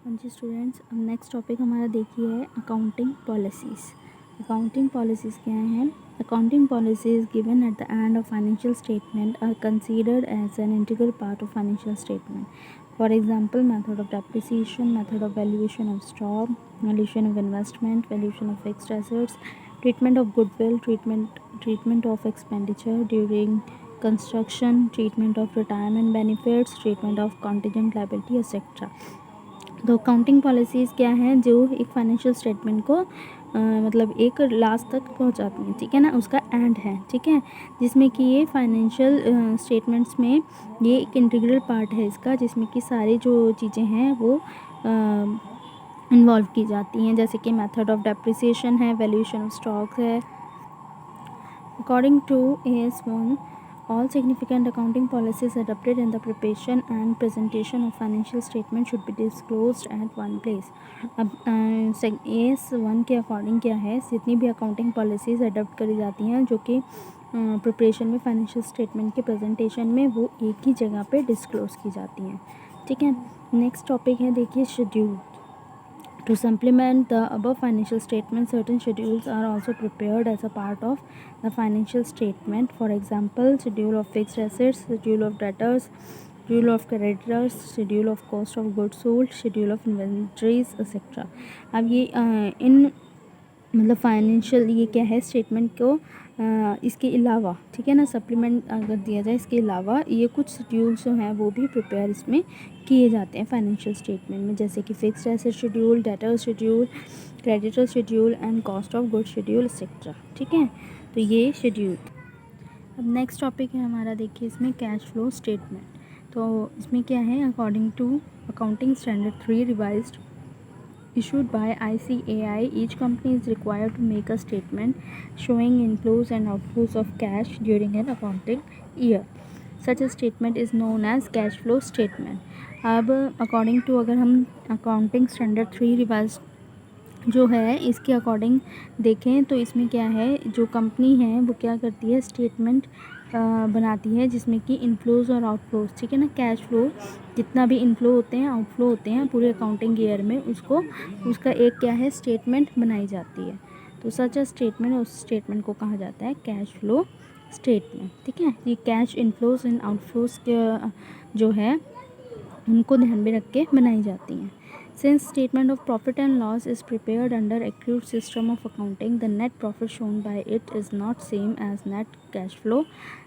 हाँ जी स्टूडेंट्स, अब नेक्स्ट टॉपिक हमारा देखिए है अकाउंटिंग पॉलिसीज़। अकाउंटिंग पॉलिसीज़ क्या हैं? Accounting policies given at the end of financial statement are considered as an integral part of financial statement. For example, method of depreciation, method of valuation of stock, valuation of investment, valuation of fixed assets, treatment of goodwill, treatment of expenditure during construction, treatment of retirement benefits, treatment of contingent liability, etc. तो accounting policies क्या हैं जो एक financial statement को मतलब एक last तक पहुंचाती हैं, ठीक है ना, उसका एंड है, ठीक है, जिसमें कि ये फाइनेंशियल स्टेटमेंट्स में ये एक इंटीग्रल पार्ट है इसका, जिसमें कि सारी जो चीज़ें हैं वो इन्वॉल्व की जाती हैं, जैसे कि मेथड ऑफ डेप्रिसिएशन है, वैल्यूएशन ऑफ स्टॉक है. According to AS1, all significant accounting policies adopted in the preparation and presentation of financial statement should be disclosed at one place. अब AS1 के अकॉर्डिंग क्या है, जितनी भी अकाउंटिंग पॉलिसीज़ अडोप्ट करी जाती हैं जो कि प्रिपरेशन में फाइनेंशियल स्टेटमेंट के प्रेजेंटेशन में, वो एक ही जगह पे डिस्क्लोज की जाती हैं, ठीक है. नेक्स्ट टॉपिक है देखिए schedule. To supplement the above financial statement, certain schedules are also prepared as a part of the financial statement. For example, schedule of fixed assets, schedule of debtors, schedule of creditors, schedule of cost of goods sold, schedule of inventories, etc. अब ये इन मतलब financial ये क्या है statement को इसके अलावा, ठीक है ना, सप्लीमेंट अगर दिया जाए, इसके अलावा ये कुछ शेड्यूल्स जो हैं वो भी प्रिपेयर इसमें किए जाते हैं फाइनेंशियल स्टेटमेंट में, जैसे कि fixed asset schedule, debtor schedule, creditor schedule and cost of good schedule etcetera, ठीक है. तो ये शेड्यूल. अब नेक्स्ट टॉपिक है हमारा देखिए इसमें कैश फ्लो स्टेटमेंट. तो इसमें क्या है, according to accounting standard 3 revised issued by ICAI, each company is required to make a statement showing inflows and outflows of cash during an accounting year. Such a statement is known as cash flow statement. अब according to अगर हम accounting standard 3 revise जो है इसके according देखें तो इसमें क्या है, जो कंपनी है वो क्या करती है, स्टेटमेंट बनाती है जिसमें कि इनफ्लोज़ और आउटफ्लोज़, ठीक है ना, कैश फ्लो जितना भी इनफ्लो होते हैं आउटफ्लो होते हैं पूरे अकाउंटिंग ईयर में, उसका एक क्या है स्टेटमेंट बनाई जाती है. तो सच अ स्टेटमेंट, उस स्टेटमेंट को कहा जाता है कैश फ्लो स्टेटमेंट, ठीक है. ये कैश इनफ्लोज़ एंड आउटफ्लोज़ के जो है उनको ध्यान में रख के बनाई जाती हैं. Since statement of profit and loss is prepared under accrued system of accounting, the net profit shown by it is not same as net cash flow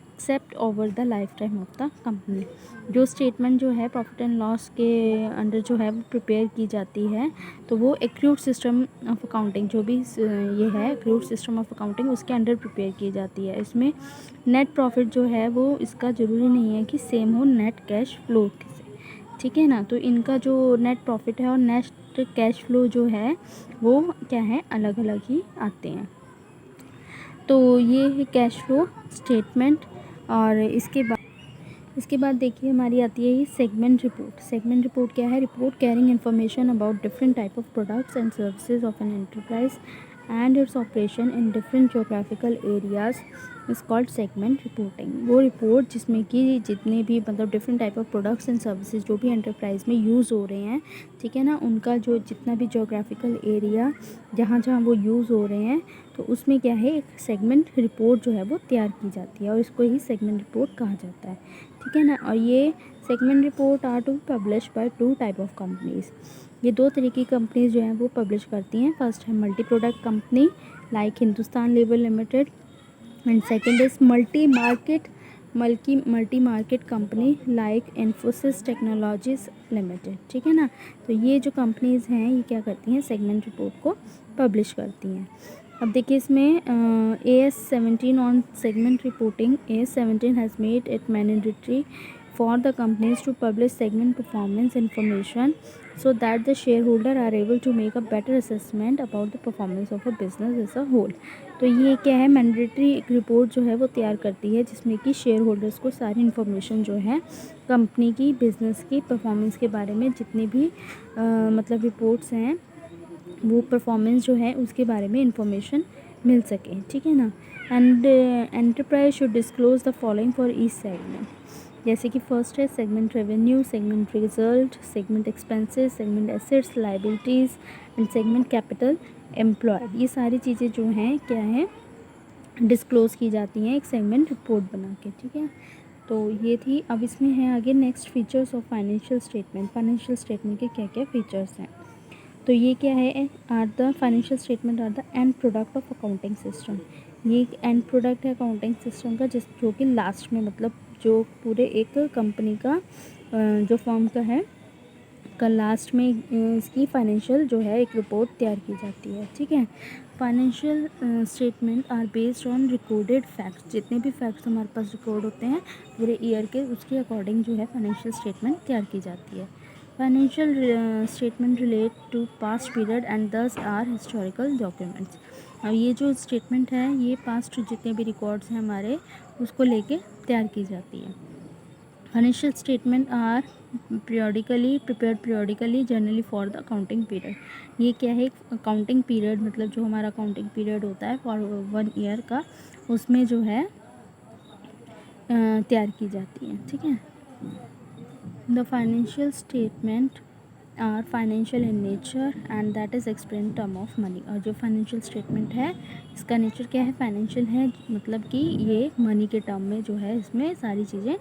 except over the lifetime of the company. जो statement जो है profit and loss के under जो है वो prepare की जाती है, तो वो एक्रूड सिस्टम ऑफ अकाउंटिंग जो भी ये है एक्रूड सिस्टम ऑफ अकाउंटिंग उसके अंडर प्रिपेयर की जाती है. इसमें नेट प्रॉफिट जो है वो इसका ज़रूरी नहीं है कि सेम हो नेट कैश फ्लो से, ठीक है ना. तो इनका जो नेट प्रॉफिट है और नेट कैश फ्लो जो है वो क्या है, अलग अलग ही आते हैं. तो ये है कैश फ्लो स्टेटमेंट. और इसके बाद देखिए हमारी आती है ये सेगमेंट रिपोर्ट. सेगमेंट रिपोर्ट क्या है, report carrying information about different type of products and services of an enterprise and its operation in different geographical areas is called segment reporting. वो रिपोर्ट जिसमें कि जितने भी मतलब different type of products and services जो भी enterprise में use हो रहे हैं, ठीक है ना, उनका जो जितना भी जोग्राफिकल एरिया जहाँ जहाँ वो यूज़ हो रहे हैं, तो उसमें क्या है एक सेगमेंट रिपोर्ट जो है वो तैयार की जाती है और इसको ही सेगमेंट रिपोर्ट कहा जाता है, ठीक है ना. और ये segment report are to publish by 2 type of companies. ये 2 तरह की कंपनीज़ जो हैं वो पब्लिश करती हैं. फर्स्ट है multi product company like Hindustan labour limited and second is multi market company like Infosys technologies limited, ठीक है ना. तो ये जो कंपनीज़ हैं ये क्या करती हैं, सेगमेंट रिपोर्ट को पब्लिश करती हैं. अब देखिए इसमें AS17 on segment reporting. AS17 has made it mandatory for the companies to publish segment performance information so that the shareholder are able to make a better assessment about the performance of a business as a whole. तो ये क्या है, mandatory एक report जो है वो तैयार करती है जिसमें कि शेयर होल्डर्स को सारी इन्फॉर्मेशन जो है कंपनी की बिज़नेस की परफॉर्मेंस के बारे में जितनी भी मतलब रिपोर्ट्स हैं वो परफॉर्मेंस जो है उसके बारे में इंफॉर्मेशन मिल सके, ठीक है ना. And enterprise should disclose the following for each segment. जैसे कि फर्स्ट है segment revenue, segment result, segment expenses, segment assets, liabilities and segment capital employed. ये सारी चीज़ें जो हैं क्या हैं, डिस्क्लोज़ की जाती हैं एक सेगमेंट रिपोर्ट बना के, ठीक है। तो ये थी। अब इसमें है आगे next features of financial statement. Financial statement के क्या क्या फीचर्स हैं, तो ये क्या है, are the financial statement are the end product of accounting system. ये एक एंड प्रोडक्ट है अकाउंटिंग सिस्टम का, जो कि लास्ट में मतलब जो पूरे एक कंपनी का जो फर्म का है का लास्ट में इसकी फाइनेंशियल जो है एक रिपोर्ट तैयार की जाती है, ठीक है। Financial statement are based on recorded facts. जितने भी फैक्ट्स हमारे पास रिकॉर्ड होते हैं पूरे ईयर के, उसके अकॉर्डिंग जो है फाइनेंशियल स्टेटमेंट तैयार की जाती है। Financial statement relate to past period and this are historical documents. अब ये जो स्टेटमेंट है ये पास्ट जितने भी रिकॉर्ड्स हैं हमारे उसको लेके तैयार की जाती है। Financial statement are prepared generally for the accounting period. ये क्या है, अकाउंटिंग पीरियड मतलब जो हमारा अकाउंटिंग पीरियड होता है फॉर 1 ईयर का, उसमें जो है तैयार की जाती है, ठीक है। The financial statement are financial in nature and that is explain term of money. और जो फाइनेंशियल स्टेटमेंट है इसका नेचर क्या है, फाइनेंशियल है, मतलब कि ये मनी के टर्म में जो है इसमें सारी चीज़ें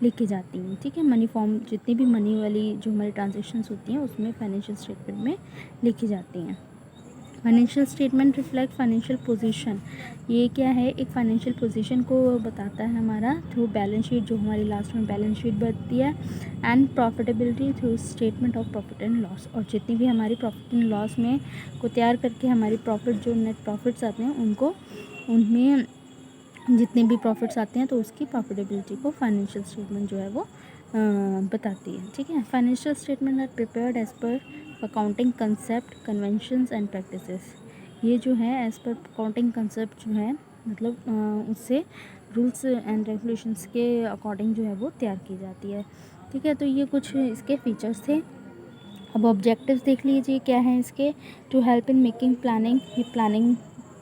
लिखी जाती हैं, ठीक है। मनी फॉर्म जितनी भी मनी वाली जो हमारी ट्रांजेक्शन्स होती हैं उसमें फाइनेंशियल स्टेटमेंट में लिखी जाती हैं। Financial statement reflect financial position. ये क्या है, एक फाइनेंशियल पोजीशन को बताता है हमारा थ्रू बैलेंस शीट, जो हमारी लास्ट में बैलेंस शीट बनती है, and profitability through statement of profit and loss. और जितनी भी हमारी प्रॉफिट एंड लॉस में को तैयार करके हमारी प्रॉफिट जो नेट प्रॉफिट्स आते हैं उनको, उनमें जितने भी प्रॉफिट्स आते हैं तो उसकी प्रॉफिटेबिलिटी को फाइनेंशियल स्टेटमेंट जो है वो बताती है, ठीक है। Financial statement are prepared as per accounting concept, conventions and practices. ये जो है एज पर अकाउंटिंग कंसेप्ट जो है मतलब उससे रूल्स एंड रेगुलेशंस के अकॉर्डिंग जो है वो तैयार की जाती है, ठीक है। तो ये कुछ इसके फीचर्स थे। अब ऑब्जेक्टिव्स देख लीजिए क्या है इसके। To help in making planning, ये प्लानिंग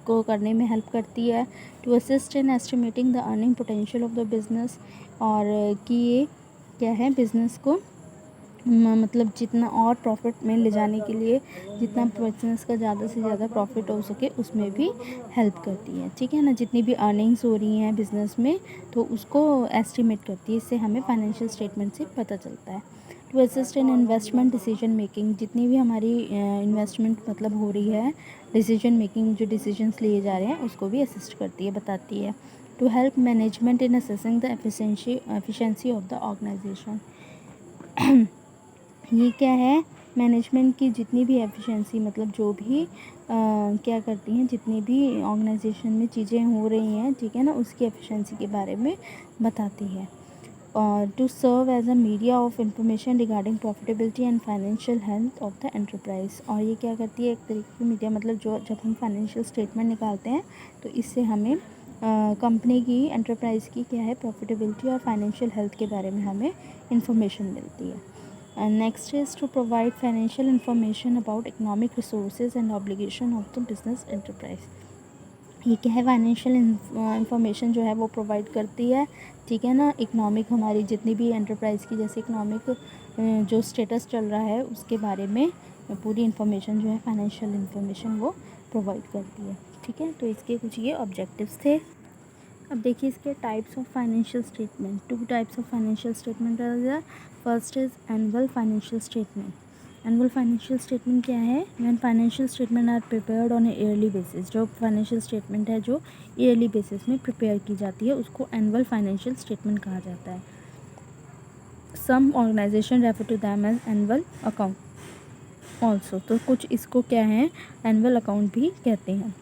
को करने में हेल्प करती है। To assist in estimating the earning potential of the business, और कि ये क्या है बिज़नेस को मतलब जितना और प्रॉफिट में ले जाने के लिए, जितना बिजनेस का ज़्यादा से ज़्यादा प्रॉफिट हो सके उसमें भी हेल्प करती है, ठीक है ना। जितनी भी अर्निंग्स हो रही हैं बिज़नेस में तो उसको एस्टिमेट करती है, इससे हमें फाइनेंशियल स्टेटमेंट से पता चलता है। To assist in investment decision making, जितनी भी हमारी इन्वेस्टमेंट मतलब हो रही है, डिसीजन मेकिंग जो डिसीजंस लिए जा रहे हैं उसको भी असिस्ट करती है, बताती है। To help management in assessing the efficiency of the organisation. ये क्या है, मैनेजमेंट की जितनी भी एफिशिएंसी मतलब जो भी क्या करती हैं, जितनी भी ऑर्गेनाइजेशन में चीज़ें हो रही हैं, ठीक है ना, उसकी एफिशिएंसी के बारे में बताती है। और to serve as a media of information regarding profitability and financial health of the enterprise. और ये क्या करती है, एक तरीके की मीडिया मतलब जो जब हम फाइनेंशियल स्टेटमेंट निकालते हैं तो इससे हमें कंपनी की, एंटरप्राइज की क्या है प्रॉफिटेबिलिटी और फाइनेंशियल हेल्थ के बारे में हमें इंफॉर्मेशन मिलती है। Next is to provide financial information about economic resources and obligation of the business enterprise. ये क्या है, फाइनेंशियल इंफॉर्मेशन जो है वो प्रोवाइड करती है, ठीक है ना। इकोनॉमिक हमारी जितनी भी एंटरप्राइज़ की जैसे इकोनॉमिक जो स्टेटस चल रहा है उसके बारे में पूरी इन्फॉर्मेशन जो है फाइनेंशियल इंफॉर्मेशन वो प्रोवाइड करती है, ठीक है। तो इसके कुछ ये ऑब्जेक्टिव्स थे। अब देखिए इसके types of financial statement. 2 types of financial statement are there. First is annual financial statement. Annual financial statement क्या है, when financial statement are prepared on a yearly basis. जो फाइनेंशियल स्टेटमेंट है जो ईयरली बेसिस में prepare की जाती है उसको एनुअल फाइनेंशियल स्टेटमेंट कहा जाता है। Some organisation refer to them as annual account also. तो कुछ इसको क्या है, एनुअल अकाउंट भी कहते हैं।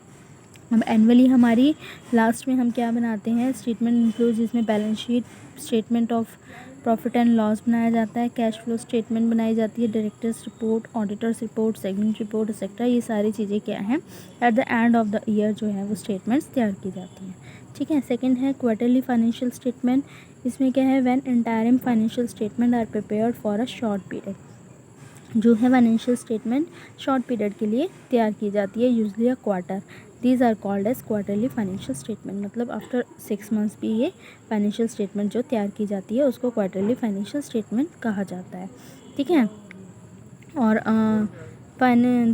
अब एनुअली हमारी लास्ट में हम क्या बनाते हैं, स्टेटमेंट इंक्लूड, जिसमें balance sheet, statement of profit and loss बनाया जाता है, कैश फ्लो स्टेटमेंट बनाई जाती है, directors report, auditors report, segment report etcetera. ये सारी चीज़ें क्या हैं, eight the end of the year जो है वो स्टेटमेंट्स तैयार की जाती हैं, ठीक है। सेकंड है क्वार्टरली फाइनेंशियल स्टेटमेंट। इसमें क्या है, when interim financial statement are prepared for a short period. जो है फाइनेंशियल स्टेटमेंट शॉर्ट पीरियड के लिए तैयार की जाती है, usually a quarter. These are called as quarterly financial statement. मतलब आफ्टर 6 मंथ्स भी ये फाइनेंशियल स्टेटमेंट जो तैयार की जाती है उसको क्वार्टरली फाइनेंशियल स्टेटमेंट कहा जाता है। ठीक है। और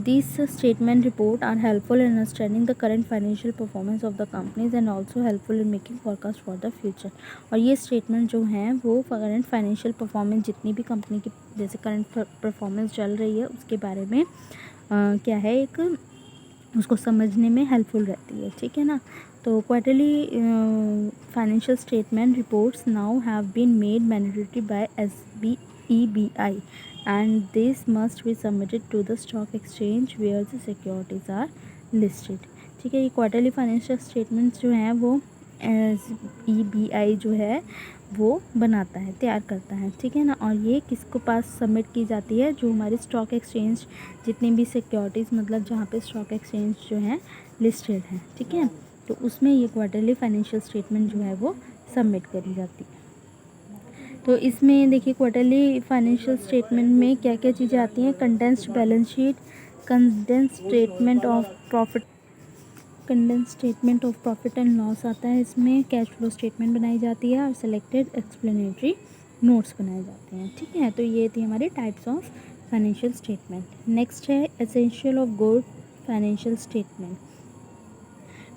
these statement report are helpful in understanding the current financial performance of the companies and also helpful in making forecast for the future। और ये स्टेटमेंट जो हैं वो करंट फाइनेंशियल परफॉर्मेंस जितनी भी कंपनी की जैसे करंट परफॉर्मेंस चल रही है उसके बारे में क्या है एक उसको समझने में हेल्पफुल रहती है। ठीक है ना। तो quarterly financial statement reports now have been made mandatory by SBEBI and this must be submitted to the stock exchange where the securities are listed। ठीक है। ये क्वार्टरली फाइनेंशियल स्टेटमेंट्स जो हैं वो SBEBI जो है वो बनाता है, तैयार करता है। ठीक है ना। और ये किसको पास सबमिट की जाती है, जो हमारी स्टॉक एक्सचेंज जितनी भी सिक्योरिटीज़ मतलब जहाँ पे स्टॉक एक्सचेंज जो है लिस्टेड है। ठीक है। तो उसमें ये क्वार्टरली फाइनेंशियल स्टेटमेंट जो है वो सबमिट करी जाती है। तो इसमें देखिए क्वार्टरली फाइनेंशियल स्टेटमेंट में क्या क्या चीज़ें आती हैं। Condensed balance sheet, condensed statement of profit and loss आता है। इसमें कैश फ्लो स्टेटमेंट बनाई जाती है और सिलेक्टेड एक्सप्लेनेटरी नोट्स बनाए जाते हैं। ठीक है। तो ये थी हमारी types of financial statement. Next है essential of good financial statement.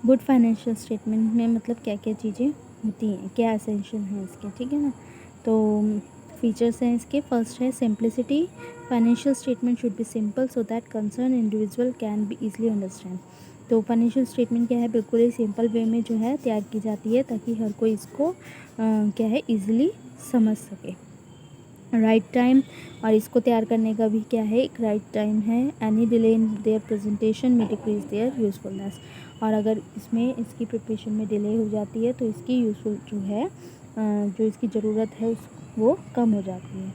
Good financial statement में मतलब क्या क्या चीज़ें होती हैं, क्या एसेंशियल हैं इसके। ठीक है ना। तो फीचर्स हैं इसके। फर्स्ट है simplicity. Financial statement should be simple so that concern individual can be easily understand. तो फाइनेंशियल स्टेटमेंट क्या है, बिल्कुल ही सिंपल वे में जो है तैयार की जाती है ताकि हर कोई इसको क्या है ईजिली समझ सके। राइट टाइम, और इसको तैयार करने का भी क्या है एक राइट टाइम है। Any delay in their presentation में डिक्रीज देयर यूज़फुलनेस। और अगर इसमें इसकी प्रिपरेशन में डिले हो जाती है तो इसकी यूज़फुल जो है जो इसकी ज़रूरत है वो कम हो जाती है।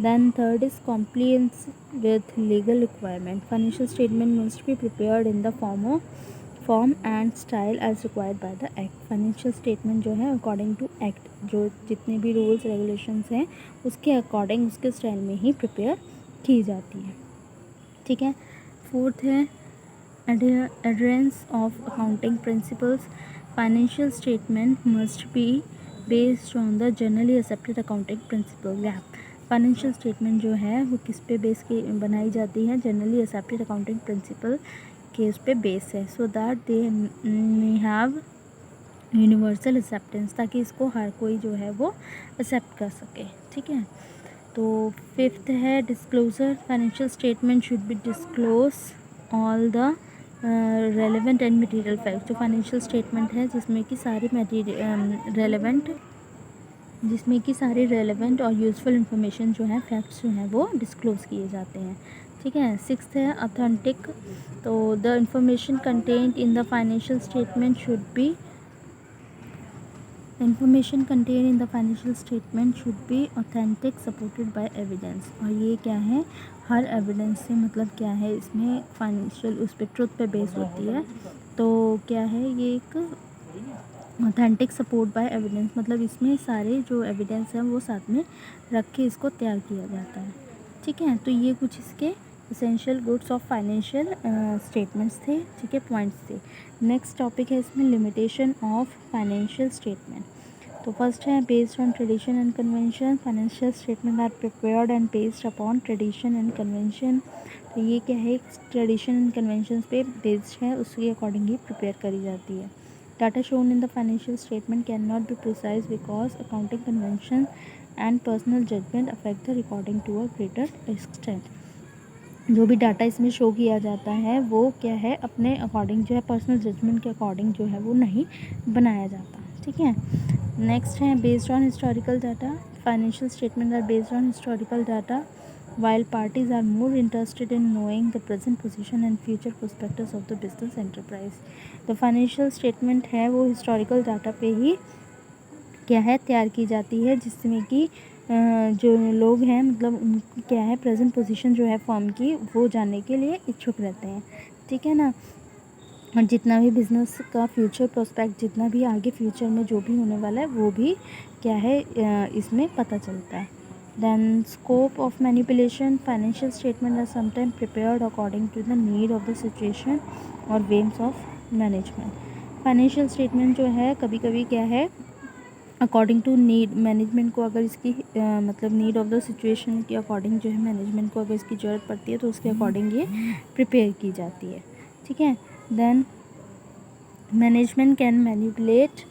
Then third is compliance with legal requirement. Financial statement must be prepared in the form and style as required by the act. Financial statement जो है अकॉर्डिंग टू एक्ट, जो जितने भी रूल्स रेगुलेशंस हैं उसके अकॉर्डिंग उसके स्टाइल में ही prepare की जाती है। ठीक है। फोर्थ है adherence of accounting principles। Financial statement must be based on the generally accepted accounting principle GAAP। Financial statement जो है वो किस पे बेस की बनाई जाती है, जनरली एक्सेप्टेड अकाउंटिंग प्रिंसिपल के उस पे बेस है। So that they may have universal acceptance, ताकि इसको हर कोई जो है वो एक्सेप्ट कर सके। ठीक है। तो फिफ्थ है disclosure. Financial statement should be disclose all the relevant and material fact. जो फाइनेंशियल स्टेटमेंट है जिसमें कि सारी रेलेवेंट और यूज़फुल इंफॉर्मेशन जो है फैक्ट्स जो हैं वो डिस्क्लोज़ किए जाते हैं। ठीक है। सिक्स्थ है ऑथेंटिक। तो the information content in the financial statement should be Information contained in the financial statement should be authentic supported by evidence। और ये क्या है, हर एविडेंस से मतलब क्या है, इसमें फाइनेंशियल उस पर ट्रुथ पे बेस होती है। तो क्या है ये एक ऑथेंटिक सपोर्ट बाय एविडेंस, मतलब इसमें सारे जो एविडेंस हैं वो साथ में रख के इसको तैयार किया जाता है। ठीक है। तो ये कुछ इसके essential goods of financial statements थे। ठीक है, पॉइंट्स थे। नेक्स्ट टॉपिक है इसमें लिमिटेशन ऑफ फाइनेंशियल स्टेटमेंट। तो फर्स्ट है based on tradition and convention. Financial statement are prepared and based upon tradition and convention. तो ये क्या है, ट्रेडिशन एंड कन्वेंशन पे बेस्ड है, उसके अकॉर्डिंग ही प्रिपेयर करी जाती है। Data shown in the financial statement can not be precise because accounting convention and personal judgement affect the recording to a greater extent. जो भी डाटा इसमें शो किया जाता है वो क्या है, अपने अकॉर्डिंग जो है पर्सनल जजमेंट के अकॉर्डिंग जो है वो नहीं बनाया जाता। ठीक है। नेक्स्ट है based on historical data. Financial statement are based on historical data while parties are more interested in knowing the present position and future prospectus of the business enterprise। तो फाइनेंशियल स्टेटमेंट है वो historical data पे ही क्या है तैयार की जाती है, जिसमें कि जो लोग हैं मतलब उनकी क्या है प्रेजेंट पोजीशन जो है फर्म की वो जानने के लिए इच्छुक रहते हैं। ठीक है ना। और जितना भी बिज़नेस का फ्यूचर प्रोस्पेक्ट, जितना भी आगे फ्यूचर में जो भी होने वाला है वो भी क्या है इसमें पता चलता है। Then scope of manipulation. Financial statement are sometime prepared according to the need of the situation और whims of management. Financial statement जो है कभी कभी क्या है, अकॉर्डिंग टू नीड, मैनेजमेंट को अगर इसकी मतलब नीड ऑफ द सिचुएशन के अकॉर्डिंग जो है मैनेजमेंट को अगर इसकी ज़रूरत पड़ती है तो उसके अकॉर्डिंग ये प्रिपेयर की जाती है, ठीक है। Then management can manipulate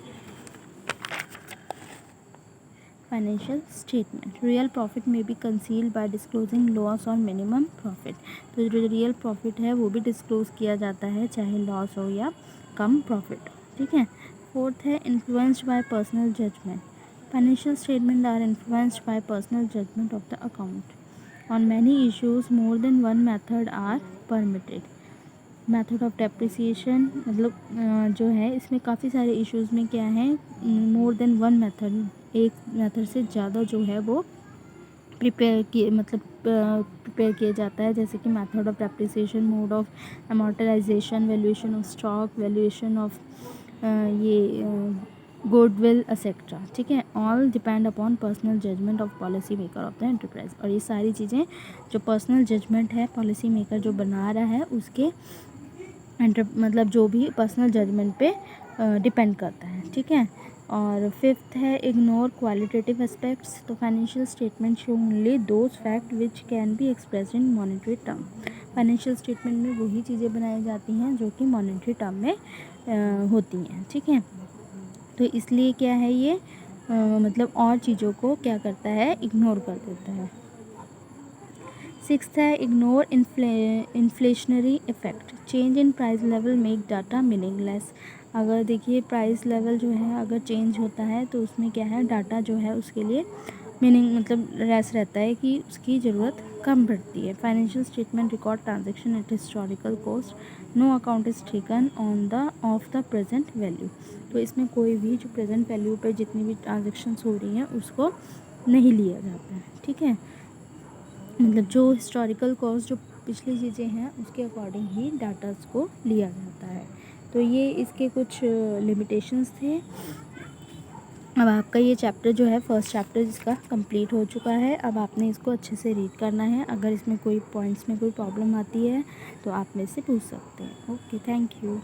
financial statement. Real profit may be concealed by disclosing loss और मिनिमम प्रॉफिट। तो जो रियल प्रॉफिट है वो भी डिस्क्लोज किया जाता है, चाहे लॉस हो या कम प्रॉफिट हो, ठीक है। फोर्थ है influenced by personal judgement. Financial statement are influenced by personal judgement of the account. On many issues more than one method are permitted. Method of depreciation मतलब जो है इसमें काफ़ी सारे इश्यूज़ में क्या है, मोर देन वन मेथड, एक मेथड से ज़्यादा जो है वो प्रिपेयर किए मतलब प्रिपेयर किया जाता है, जैसे कि method of depreciation, mode of amortisation, valuation of stock, valuation of ये गुडविल एक्सेट्रा, ठीक है। All depend upon personal judgement of policy maker of the enterprise. और ये सारी चीज़ें जो पर्सनल जजमेंट है पॉलिसी मेकर जो बना रहा है उसके मतलब जो भी पर्सनल जजमेंट पे डिपेंड करता है, ठीक है। और फिफ्थ है इग्नोर क्वालिटेटिव एस्पेक्ट्स। तो financial statement show only those fact which can be expressed in monetary term. Financial statement में वही चीज़ें बनाई जाती हैं जो कि मॉनेटरी टर्म में होती हैं, ठीक है। तो इसलिए क्या है ये मतलब और चीज़ों को क्या करता है, इग्नोर कर देता है। सिक्स्थ है ignore inflationary effect. Change in price level make data meaningless. अगर देखिए प्राइस लेवल जो है अगर चेंज होता है तो उसमें क्या है, डाटा जो है उसके लिए मीनिंग मतलब लेस रहता है कि उसकी ज़रूरत कम पड़ती है। Financial statement record transaction at historical cost, no account is taken on the of the present value. तो इसमें कोई भी जो प्रेजेंट वैल्यू पर जितनी भी ट्रांजेक्शन्स हो रही हैं उसको नहीं लिया जाता है, ठीक है। मतलब जो हिस्टोरिकल कॉस्ट जो पिछली चीज़ें हैं उसके अकॉर्डिंग ही डाटास को लिया जाता है। तो ये इसके कुछ लिमिटेशंस थे। अब आपका ये चैप्टर जो है फर्स्ट चैप्टर जिसका कंप्लीट हो चुका है। अब आपने इसको अच्छे से रीड करना है। अगर इसमें कोई पॉइंट्स में कोई प्रॉब्लम आती है तो आप मेरे से पूछ सकते हैं। Okay, thank you.